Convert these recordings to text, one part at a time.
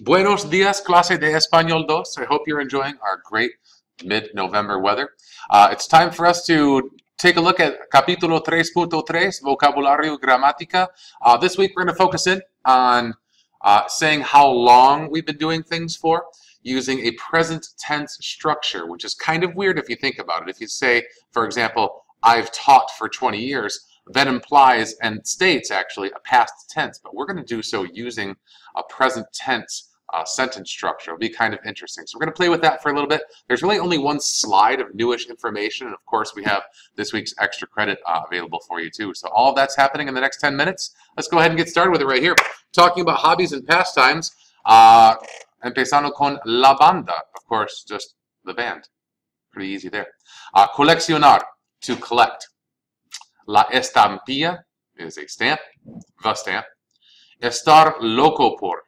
Buenos dias, clase de Español dos. I hope you're enjoying our great mid-November weather. It's time for us to take a look at capítulo 3.3, vocabulario gramática. This week we're going to focus in on saying how long we've been doing things for using a present tense structure, which is kind of weird if you think about it. If you say, for example, I've taught for 20 years, that implies and states actually a past tense, but we're going to do so using a present tense sentence structure. It'll be kind of interesting. So we're going to play with that for a little bit. There's really only one slide of newish information, and of course we have this week's extra credit available for you too. So all of that's happening in the next 10 minutes. Let's go ahead and get started with it right here. Talking about hobbies and pastimes, empezando con la banda, of course, just the band. Pretty easy there. Coleccionar, to collect. La estampilla is a stamp, the stamp. Estar loco por,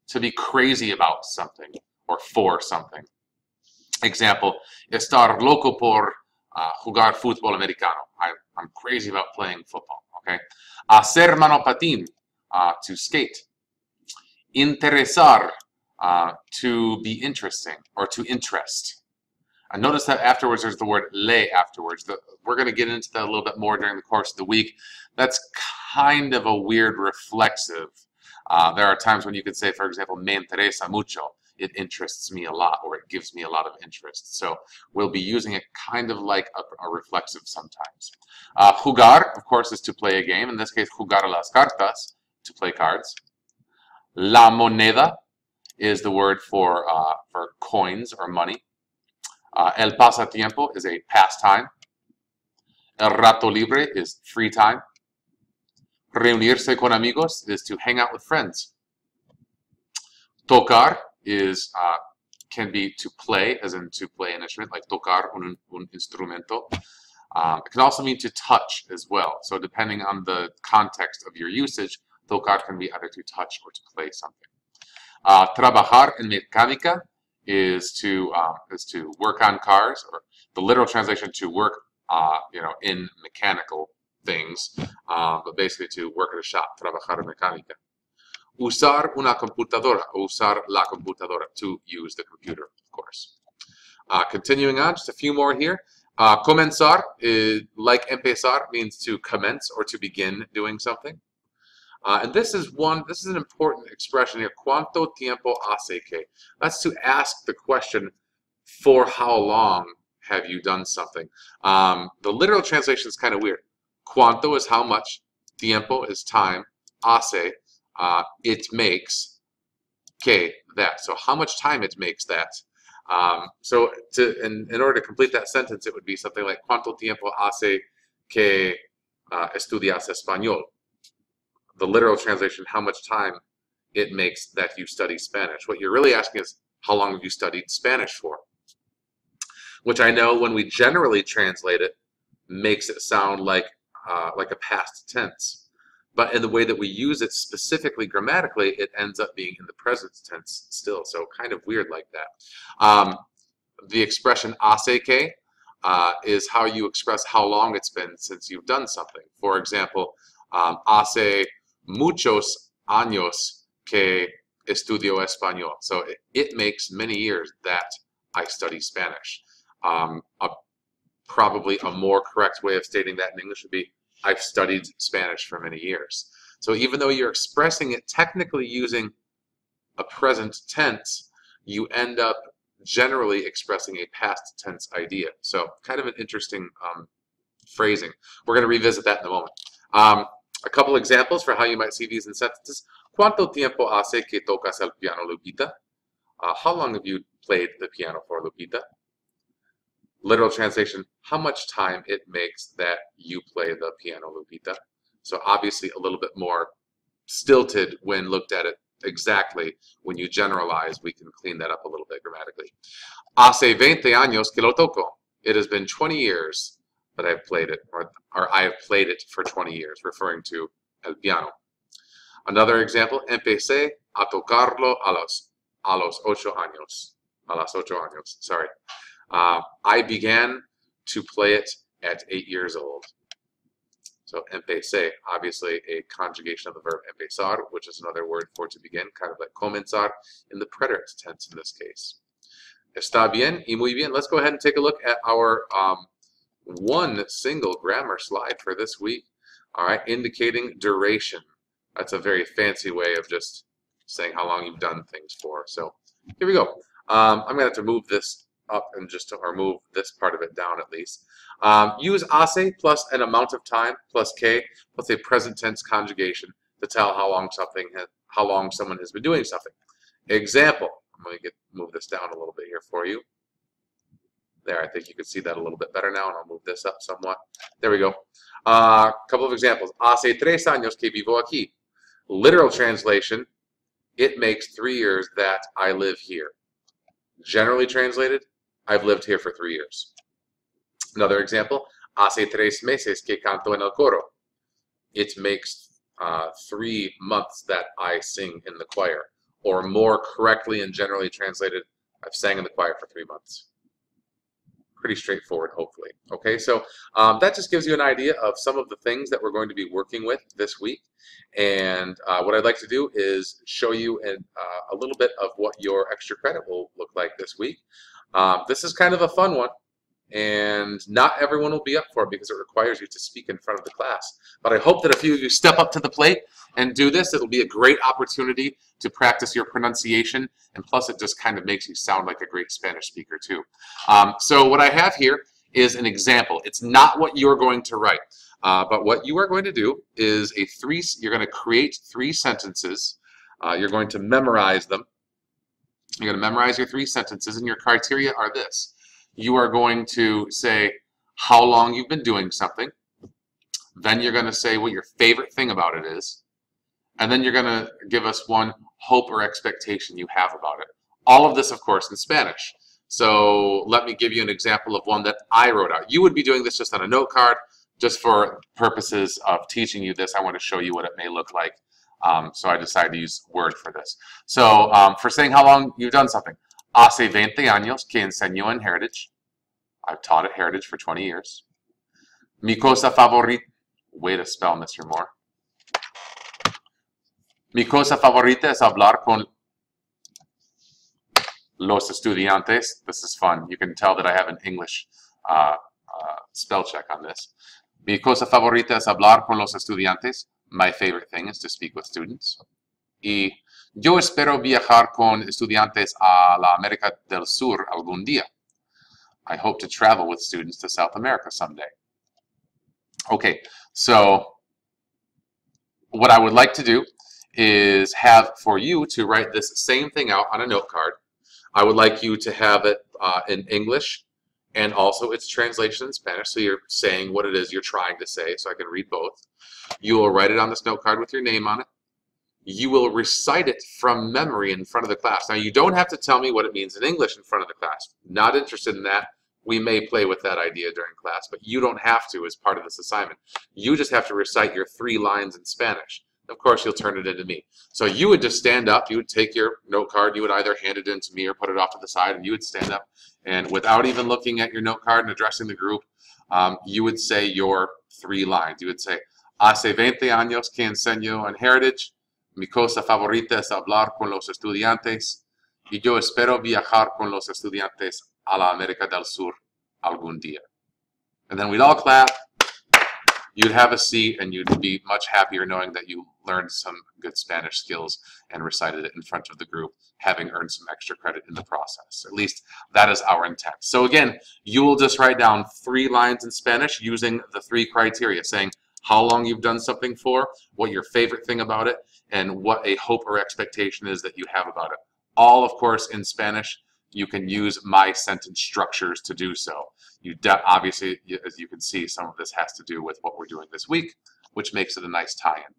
to be crazy about something or for something. Example, estar loco por jugar fútbol americano. I'm crazy about playing football, okay? Hacer monopatín, to skate. Interesar, to be interesting or to interest. And notice that afterwards there's the word le afterwards. We're going to get into that a little bit more during the course of the week. That's kind of a weird reflexive. There are times when you could say, for example, me interesa mucho. It interests me a lot, or it gives me a lot of interest. So we'll be using it kind of like a reflexive sometimes. Jugar, of course, is to play a game. In this case, jugar a las cartas, to play cards. La moneda is the word for coins or money. El pasatiempo is a pastime. El rato libre is free time. Reunirse con amigos is to hang out with friends. Tocar is can be to play, as in to play an instrument, like tocar un instrumento. It can also mean to touch as well. So depending on the context of your usage, tocar can be either to touch or to play something. Trabajar en mecánica is to work on cars, or the literal translation to work in mechanical things, but basically to work at a shop, trabajar en mecánica. Usar una computadora, usar la computadora, to use the computer, of course. Continuing on, just a few more here. Comenzar, is, like empezar, means to commence or to begin doing something. And this is an important expression here. ¿Cuánto tiempo hace que? That's to ask the question, for how long have you done something? The literal translation is kind of weird. Cuánto is how much, tiempo is time, hace, it makes, que, that. So how much time it makes that. So in order to complete that sentence, it would be something like, ¿Cuánto tiempo hace que estudias español? The literal translation, how much time it makes that you study Spanish. What you're really asking is, how long have you studied Spanish for? Which I know when we generally translate it, makes it sound like a past tense. But in the way that we use it specifically grammatically, it ends up being in the present tense still. So kind of weird like that. The expression hace que is how you express how long it's been since you've done something. For example, hace muchos años que estudio español. So it makes many years that I study Spanish. Probably a more correct way of stating that in English would be, I've studied Spanish for many years. So even though you're expressing it technically using a present tense, you end up generally expressing a past tense idea. So kind of an interesting phrasing. We're going to revisit that in a moment. A couple examples for how you might see these in sentences. ¿Cuánto tiempo hace que tocas el piano, Lupita? How long have you played the piano for, Lupita? Literal translation, how much time it makes that you play the piano, Lupita. So obviously a little bit more stilted when looked at it exactly. When you generalize, we can clean that up a little bit grammatically. Hace 20 años que lo toco. It has been 20 years that I've played it, or I have played it for 20 years, referring to el piano. Another example, empecé a tocarlo a los 8 años. A las 8 años, sorry. I began to play it at 8 years old. So empecé, obviously a conjugation of the verb empezar, which is another word for to begin, kind of like comenzar in the preterite tense in this case. Está bien y muy bien. Let's go ahead and take a look at our one single grammar slide for this week. All right, indicating duration. That's a very fancy way of just saying how long you've done things for. So here we go. I'm going to have to move this up and just or move this part of it down at least. Use hace plus an amount of time plus que plus a present tense conjugation to tell how long someone has been doing something. Example. I'm going to move this down a little bit here for you. There, I think you can see that a little bit better now, and I'll move this up somewhat. There we go. Couple of examples. Hace 3 años que vivo aquí. Literal translation, it makes 3 years that I live here. Generally translated, I've lived here for 3 years. Another example, hace 3 meses que canto en el coro. It makes 3 months that I sing in the choir. Or more correctly and generally translated, I've sang in the choir for 3 months. Pretty straightforward, hopefully. Okay, so that just gives you an idea of some of the things that we're going to be working with this week. And what I'd like to do is show you a little bit of what your extra credit will look like this week. This is kind of a fun one, and not everyone will be up for it because it requires you to speak in front of the class. But I hope that if you step up to the plate and do this, it'll be a great opportunity to practice your pronunciation, and plus it just kind of makes you sound like a great Spanish speaker too. So what I have here is an example. It's not what you're going to write, but what you are going to do is you're going to create 3 sentences. You're going to memorize them. You're going to memorize your 3 sentences, and your criteria are this. You are going to say how long you've been doing something. Then you're going to say what your favorite thing about it is. And then you're going to give us one hope or expectation you have about it. All of this, of course, in Spanish. So let me give you an example of one that I wrote out. You would be doing this just on a note card. Just for purposes of teaching you this, I want to show you what it may look like. So I decided to use Word for this. So for saying how long you've done something. Hace 20 años que enseño en Heritage. I've taught at Heritage for 20 years. Mi cosa favorita. Way to spell, Mr. Moore. Mi cosa favorita es hablar con los estudiantes. This is fun. You can tell that I have an English spell check on this. Mi cosa favorita es hablar con los estudiantes. My favorite thing is to speak with students. Y yo espero viajar con estudiantes a la América del Sur algún día. I hope to travel with students to South America someday. Okay, so what I would like to do is have for you to write this same thing out on a note card. I would like you to have it in English and also its translation in Spanish, so you're saying what it is you're trying to say, so I can read both. You will write it on this note card with your name on it. You will recite it from memory in front of the class. Now, you don't have to tell me what it means in English in front of the class. Not interested in that. We may play with that idea during class, but you don't have to as part of this assignment. You just have to recite your 3 lines in Spanish. Of course, you'll turn it into me. So you would just stand up, you would take your note card, you would either hand it in to me or put it off to the side, and you would stand up, and without even looking at your note card and addressing the group, you would say your 3 lines. You would say, Hace 20 años que enseño en Heritage. Mi cosa favorita es hablar con los estudiantes. Y yo espero viajar con los estudiantes a la América del Sur algún día. And then we'd all clap. You'd have a seat, and you'd be much happier knowing that you learned some good Spanish skills and recited it in front of the group, having earned some extra credit in the process. At least that is our intent. So again, you will just write down 3 lines in Spanish using the 3 criteria, saying how long you've done something for, what your favorite thing about it, and what a hope or expectation is that you have about it. All, of course, in Spanish. You can use my sentence structures to do so. Obviously, as you can see, some of this has to do with what we're doing this week, which makes it a nice tie-in.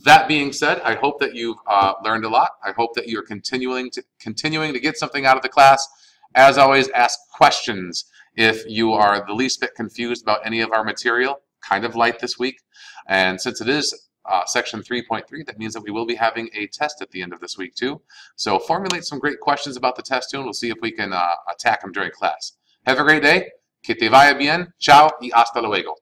That being said, I hope that you've learned a lot. I hope that you're continuing to get something out of the class. As always, ask questions if you are the least bit confused about any of our material. Kind of light this week. And since it is section 3.3, that means that we will be having a test at the end of this week too. So formulate some great questions about the test too, and we'll see if we can attack them during class. Have a great day. Que te vaya bien. Chao y hasta luego.